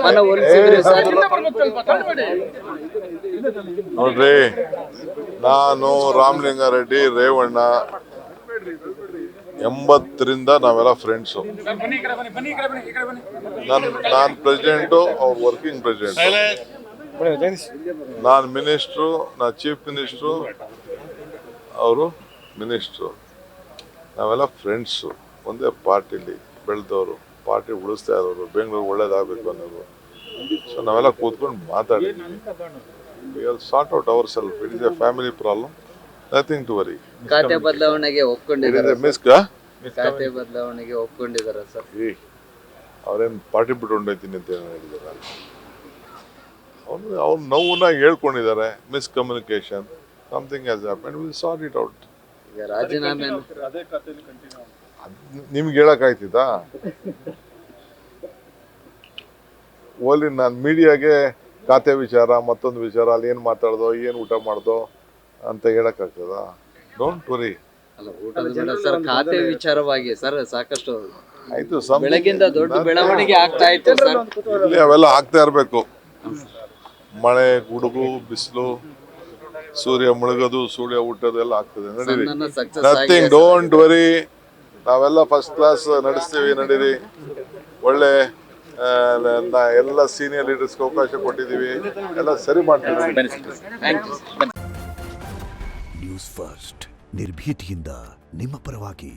ಮನವೊಲಿಸಿದ್ರಿ sir? ನೋಡ್ರಿ, ನಾನು ರಾಮಲಿಂಗಾರೆಡ್ಡಿ, ರೇವಣ್ಣ 80ರಿಂದ ನಾವೆಲ್ಲ ಫ್ರೆಂಡ್ಸು. ನಾನು ಪ್ರೆಸಿಡೆಂಟು, ಅವ್ರು ವರ್ಕಿಂಗ್ ಪ್ರೆಸಿಡೆಂಟ್. ನಾನು ಮಿನಿಸ್ಟ್ರು, ನಾನು ಚೀಫ್ ಮಿನಿಸ್ಟ್ರು, ಅವರು ಮಿನಿಸ್ಟ್ರು. ನಾವೆಲ್ಲ ಫ್ರೆಂಡ್ಸು, ಒಂದೇ ಪಾರ್ಟಿಲಿ ಬೆಳೆದವರು, ಪಾರ್ಟಿ ಉಳಿಸ್ತಾ ಇರೋರು, ಬೆಂಗಳೂರು ಒಳ್ಳೇದಾಗಬೇಕು ಅನ್ನೋರು. ಸೊ ನಾವೆಲ್ಲ ಕೂತ್ಕೊಂಡು ಮಾತಾಡಿದ್ವಿ. We will sort out our self. It is a family problem, nothing to worry. ಖಾತೆ ಬದಲಾವಣೆಗೆ ಒಪ್ಕೊಂಡಿದ್ದಾರೆ? ಖಾತೆ ಬದಲಾವಣೆಗೆ ಒಪ್ಕೊಂಡಿದ್ದಾರೆ ಸರ್? ಅವ್ರೇನು ಪಾರ್ಟಿ ಬಿಟ್ಟು ಹೊಂಟೈತೀನಿ ಅಂತ ಹೇಳಿದಾರೆ. ಅವ್ರ ನೋವನ್ನ ಹೇಳ್ಕೊಂಡಿದ್ದಾರೆ. Miscommunication, something has happened, will sort it out. ಈಗ ರಾಜೀನಾಮೆ ನಿಮ್ಗೆ ಹೇಳಕ್ಕಾಯ್ತಿದಾ? ಓಲಿ ನಾನು ಮೀಡಿಯಾಗೆ ಖಾತೆ ವಿಚಾರ, ಮತ್ತೊಂದು ವಿಚಾರ, ಅಲ್ಲಿ ಏನು ಮಾತಾಡ್ದೋ, ಏನು ಊಟ ಮಾಡ್ದೋ ಅಂತ ಹೇಳಕ್ಕಾಗ್ತದ? Don't worry. ಅಲ್ಲ, ಊಟದ ಬೇಡ ಸರ್, ಖಾತೆ ವಿಚಾರವಾಗಿ ಸರ್ ಸಾಕಷ್ಟು ಆಯ್ತು. ಬೆಳಗಿಂದ ದೊಡ್ಡ ಬೆಳವಣಿಗೆ ಆಗ್ತಾ ಇತ್ತು ಸರ್. ಇಲ್ಲಿ ಅವೆಲ್ಲ ಆಗ್ತಾ ಇರಬೇಕು. ಮಳೆ, ಗುಡುಗು, ಬಿಸಿಲು, ಸೂರ್ಯ ಮುಳುಗೋದು, ಸೂರ್ಯ ಹುಟ್ಟೋದು ಎಲ್ಲ ಆಗ್ತದೆ. ನಡೀರಿ, ನಥಿಂಗ್, ಡೋಂಟ್ ವರಿ. ನಾವೆಲ್ಲ ಫಸ್ಟ್ ಕ್ಲಾಸ್ ನಡೆಸ್ತೀವಿ, ನಡೀರಿ. ಒಳ್ಳೆ ಎಲ್ಲ ಸೀನಿಯರ್ ಲೀಡರ್ಸ್ಗೆ ಅವಕಾಶ ಕೊಟ್ಟಿದ್ದೀವಿ, ಎಲ್ಲ ಸರಿ ಮಾಡ್ತೀವಿ. ನ್ಯೂಸ್ ಫಸ್ಟ್, ನಿರ್ಭೀತಿಯಿಂದ ನಿಮ್ಮ ಪರವಾಗಿ.